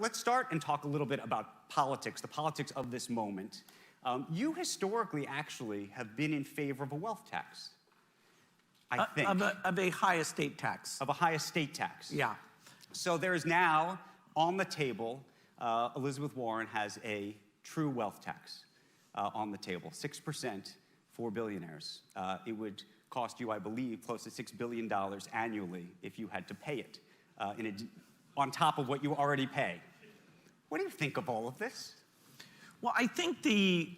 Let's start and talk a little bit about politics, the politics of this moment. You historically actually have been in favor of a wealth tax, I think. Of a high estate tax. Of a high estate tax. Yeah. So there is now on the table, Elizabeth Warren has a true wealth tax on the table, 6% for billionaires. It would cost you, I believe, close to $6 billion annually if you had to pay it on top of what you already pay. What do you think of all of this? Well, I think the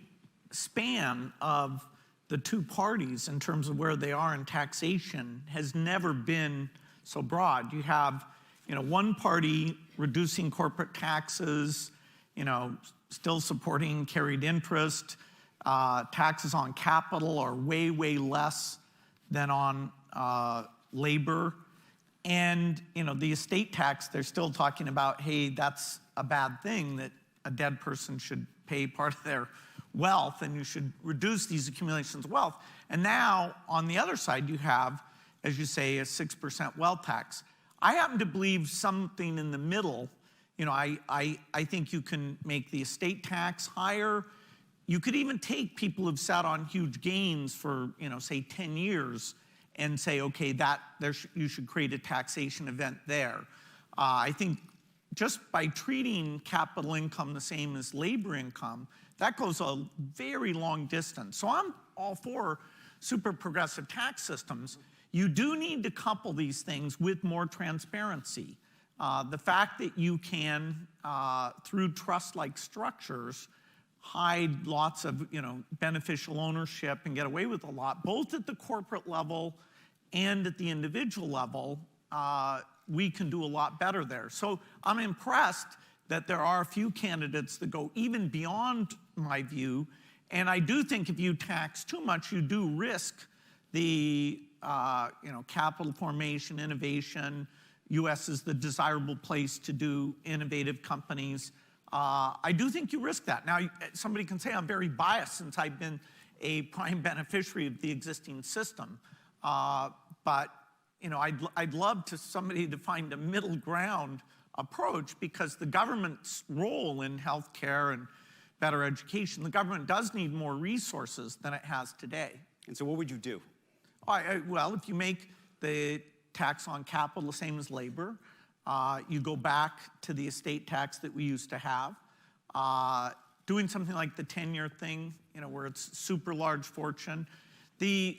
span of the two parties in terms of where they are in taxation has never been so broad. You have, one party reducing corporate taxes, still supporting carried interest. Taxes on capital are way, way less than on labor. And, the estate tax, they're still talking about, hey, that's a bad thing, that a dead person should pay part of their wealth, and you should reduce these accumulations of wealth. And now, on the other side, you have, as you say, a 6% wealth tax. I happen to believe something in the middle. I think you can make the estate tax higher. You could even take people who've sat on huge gains for, say 10 years and say, okay, you should create a taxation event there. I think just by treating capital income the same as labor income, that goes a very long distance. So I'm all for super progressive tax systems. You do need to couple these things with more transparency. The fact that you can, through trust-like structures, hide lots of beneficial ownership and get away with a lot, both at the corporate level and at the individual level, we can do a lot better there. So I'm impressed that there are a few candidates that go even beyond my view. And I do think if you tax too much, you do risk the capital formation, innovation. U.S. is the desirable place to do innovative companies. I do think you risk that. Now, somebody can say I'm very biased since I've been a prime beneficiary of the existing system. But I'd love somebody to find a middle ground approach, because the government's role in healthcare and better education, the government does need more resources than it has today. And so what would you do? Well, if you make the tax on capital the same as labor, you go back to the estate tax that we used to have, doing something like the 10-year thing, where it's super large fortune. The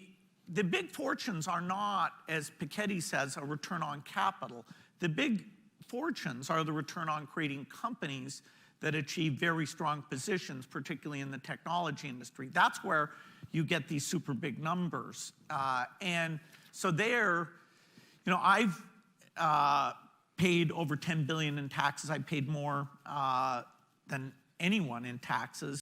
big fortunes are not, as Piketty says, a return on capital. The big fortunes are the return on creating companies that achieve very strong positions, particularly in the technology industry. That's where you get these super big numbers. And so there, I've paid over $10 billion in taxes. I paid more than anyone in taxes.